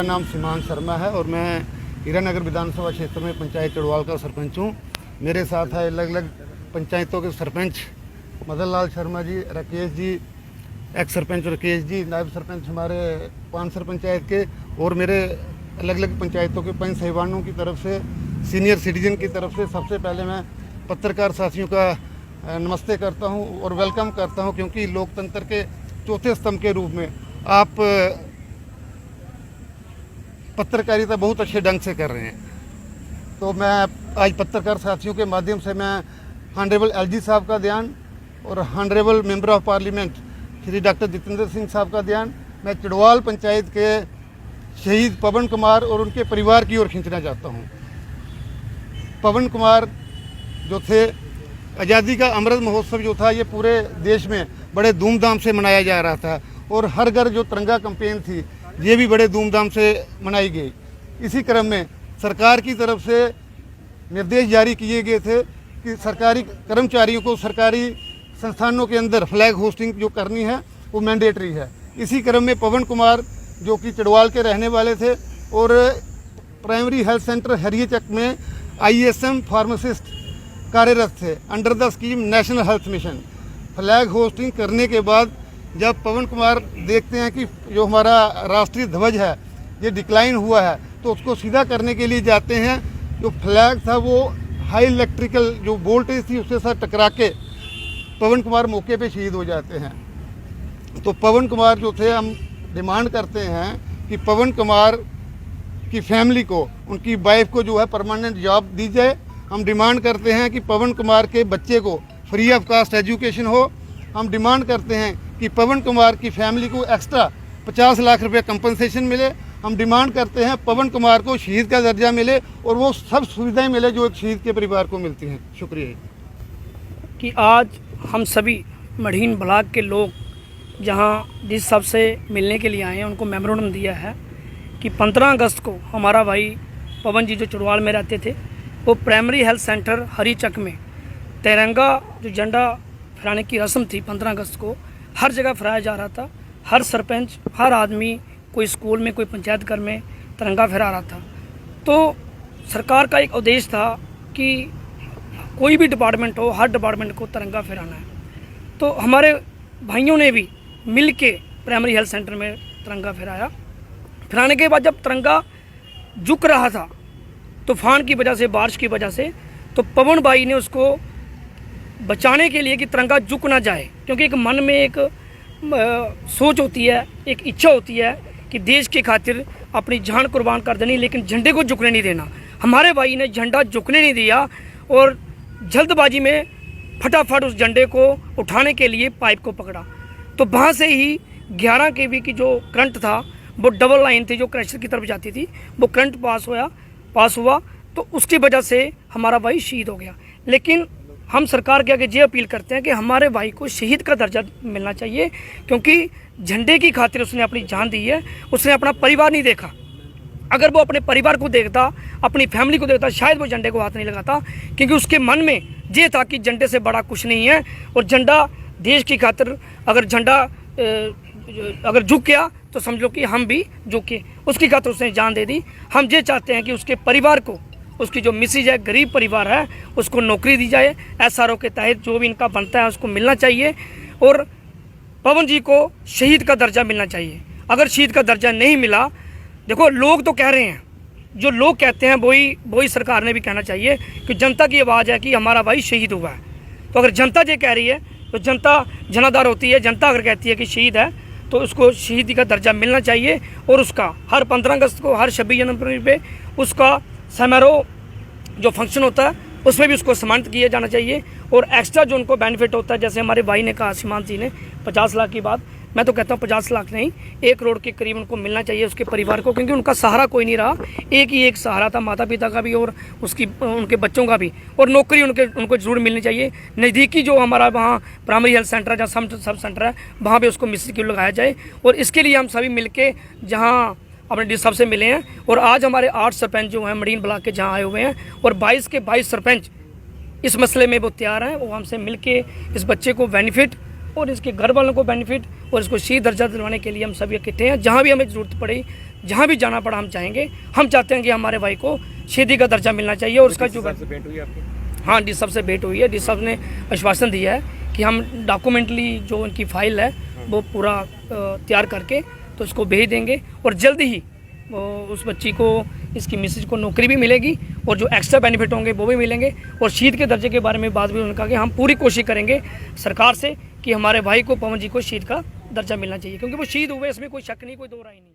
नाम सीमांत शर्मा है और मैं हीरानगर विधानसभा क्षेत्र में पंचायत चड़वाल का सरपंच हूँ। मेरे साथ है अलग अलग पंचायतों के सरपंच मदन लाल शर्मा जी, राकेश जी, एक्स सरपंच राकेश जी, नायब सरपंच हमारे पानसर पंचायत के, और मेरे अलग अलग पंचायतों के पंच साहिबानों की तरफ से, सीनियर सिटीजन की तरफ से सबसे पहले मैं पत्रकार साथियों का नमस्ते करता हूं और वेलकम करता हूं, क्योंकि लोकतंत्र के चौथे स्तंभ के रूप में आप पत्रकारिता बहुत अच्छे ढंग से कर रहे हैं। तो मैं आज पत्रकार साथियों के माध्यम से मैं ऑनरेबल एलजी साहब का ध्यान और honourable member of parliament Shri doctor Jitendra Singh साहब का ध्यान मैं चड़वाल पंचायत के शहीद पवन कुमार और उनके परिवार की ओर खींचना चाहता हूं। पवन कुमार जो थे, आज़ादी का अमृत महोत्सव जो था ये पूरे देश में बड़े धूमधाम से मनाया जा रहा था और हर घर जो तिरंगा कैंपेन थी ये भी बड़े धूमधाम से मनाई गई। इसी क्रम में सरकार की तरफ से निर्देश जारी किए गए थे कि सरकारी कर्मचारियों को सरकारी संस्थानों के अंदर फ्लैग होस्टिंग जो करनी है वो मैंडेटरी है। इसी क्रम में पवन कुमार जो कि चड़वाल के रहने वाले थे और प्राइमरी हेल्थ सेंटर हरियचक में ISM फार्मासिस्ट कार्यरत थे under the scheme national health mission. Flag hosting करने के बाद जब पवन कुमार देखते हैं कि जो हमारा राष्ट्रीय ध्वज है ये डिक्लाइन हुआ है तो उसको सीधा करने के लिए जाते हैं। जो फ्लैग था वो हाई इलेक्ट्रिकल जो वोल्टेज थी उसके साथ टकरा के पवन कुमार मौके पे शहीद हो जाते हैं। तो पवन कुमार जो थे, हम डिमांड करते हैं कि पवन कुमार की फैमिली को, उनकी वाइफ को जो है परमानेंट जॉब दी जाए। हम डिमांड करते हैं कि पवन कुमार के बच्चे को फ्री ऑफ कास्ट एजुकेशन हो। हम डिमांड करते हैं कि पवन कुमार की फैमिली को एक्स्ट्रा 50 लाख रुपए कंपनसेशन मिले। हम डिमांड करते हैं पवन कुमार को शहीद का दर्जा मिले और वो सब सुविधाएं मिले जो एक शहीद के परिवार को मिलती हैं। शुक्रिया। कि आज हम सभी मढ़ीन ब्लॉक के लोग जहां जिस सब से मिलने के लिए आए हैं उनको मेमोरेंडम दिया है कि 15 अगस्त को हमारा भाई पवन जी जो चड़वाल में रहते थे वो प्राइमरी हेल्थ सेंटर हरिचक में तिरंगा जो झंडा फहराने की रस्म थी 15 अगस्त को हर जगह फहराया जा रहा था। हर सरपंच, हर आदमी, कोई स्कूल में, कोई पंचायत घर में तिरंगा फहरा रहा था। तो सरकार का एक उद्देश्य था कि कोई भी डिपार्टमेंट हो, हर डिपार्टमेंट को तिरंगा फहराना है। तो हमारे भाइयों ने भी मिल के प्राइमरी हेल्थ सेंटर में तिरंगा फहराया। फहराने के बाद जब तिरंगा झुक रहा था तूफान की वजह से, बारिश की वजह से, तो पवन भाई ने उसको बचाने के लिए कि तिरंगा झुक ना जाए, क्योंकि एक मन में एक सोच होती है, एक इच्छा होती है कि देश के खातिर अपनी जान कुर्बान कर देनी, लेकिन झंडे को झुकने नहीं देना। हमारे भाई ने झंडा झुकने नहीं दिया और जल्दबाजी में फटाफट उस झंडे को उठाने के लिए पाइप को पकड़ा। तो वहाँ से ही 11 kV की जो करंट था वो डबल लाइन थी जो क्रशर की तरफ जाती थी, वो करंट पास हुआ तो उसकी वजह से हमारा भाई शहीद हो गया। लेकिन हम सरकार के आगे ये अपील करते हैं कि हमारे भाई को शहीद का दर्जा मिलना चाहिए, क्योंकि झंडे की खातिर उसने अपनी जान दी है। उसने अपना परिवार नहीं देखा। अगर वो अपने परिवार को देखता, अपनी फैमिली को देखता, शायद वो झंडे को हाथ नहीं लगाता, क्योंकि उसके मन में ये था कि झंडे से बड़ा कुछ नहीं है और झंडा देश की खातिर अगर झंडा अगर झुक गया तो समझ लो कि हम भी झुके। उसकी खातिर उसने जान दे दी। हम ये चाहते हैं कि उसके परिवार को, उसकी जो मिसेज है, गरीब परिवार है, उसको नौकरी दी जाए। SRO के तहत जो भी इनका बनता है उसको मिलना चाहिए और पवन जी को शहीद का दर्जा मिलना चाहिए। अगर शहीद का दर्जा नहीं मिला, देखो लोग तो कह रहे हैं, जो लोग कहते हैं वही सरकार ने भी कहना चाहिए कि जनता की आवाज़ है कि हमारा भाई शहीद हुआ है। तो अगर जनता ये कह रही है तो जनता जनाधार होती है। जनता अगर कहती है कि शहीद है तो उसको शहीदी का दर्जा मिलना चाहिए और उसका हर 15 अगस्त को, हर 26 जनवरी पे उसका समारोह जो फंक्शन होता है उसमें भी उसको सम्मानित किया जाना चाहिए। और एक्स्ट्रा जो उनको बेनिफिट होता है, जैसे हमारे भाई ने कहा, सीमांत जी ने 50 लाख की बात, मैं तो कहता हूँ 50 लाख नहीं, 1 करोड़ के करीब उनको मिलना चाहिए उसके परिवार को, क्योंकि उनका सहारा कोई नहीं रहा। एक ही एक सहारा था, माता पिता का भी और उनके बच्चों का भी। और नौकरी उनको जरूर मिलनी चाहिए। नज़दीकी जो हमारा वहाँ प्राइमरी हेल्थ सेंटर है, जहाँ सब सेंटर है, वहाँ पर उसको मिस्त्री क्यों लगाया जाए। और इसके लिए हम सभी मिल के जहाँ अपने डी साहब से मिले हैं और आज हमारे 8 सरपंच जो हैं मढ़ीन ब्लॉक के जहाँ आए हुए हैं और 22 के 22 सरपंच इस मसले में वो तैयार हैं। वो हमसे मिल के इस बच्चे को बेनिफिट और इसके घर वालों को बेनिफिट और इसको शहीद दर्जा दिलवाने के लिए हम सभी इकट्ठे हैं। जहाँ भी हमें ज़रूरत पड़े, जहाँ भी जाना पड़ा हम चाहेंगे। हम चाहते हैं कि हमारे भाई को शहीदी का दर्जा मिलना चाहिए। और उसका जो से भेंट हुई आपकी? हाँ, डी साहब से भेंट हुई है। डी साहब ने आश्वासन दिया है कि हम डॉक्यूमेंटली जो उनकी फाइल है वो पूरा तैयार करके तो उसको भेज देंगे और जल्द ही वो उस बच्ची को, इसकी मिसेज को नौकरी भी मिलेगी और जो एक्स्ट्रा बेनिफिट होंगे वो भी मिलेंगे। और शहीद के दर्जे के बारे में बात भी उन्होंने कहा कि हम पूरी कोशिश करेंगे सरकार से कि हमारे भाई को, पवन जी को शहीद का दर्जा मिलना चाहिए, क्योंकि वो शहीद हुए, इसमें कोई शक नहीं, कोई दो राय नहीं।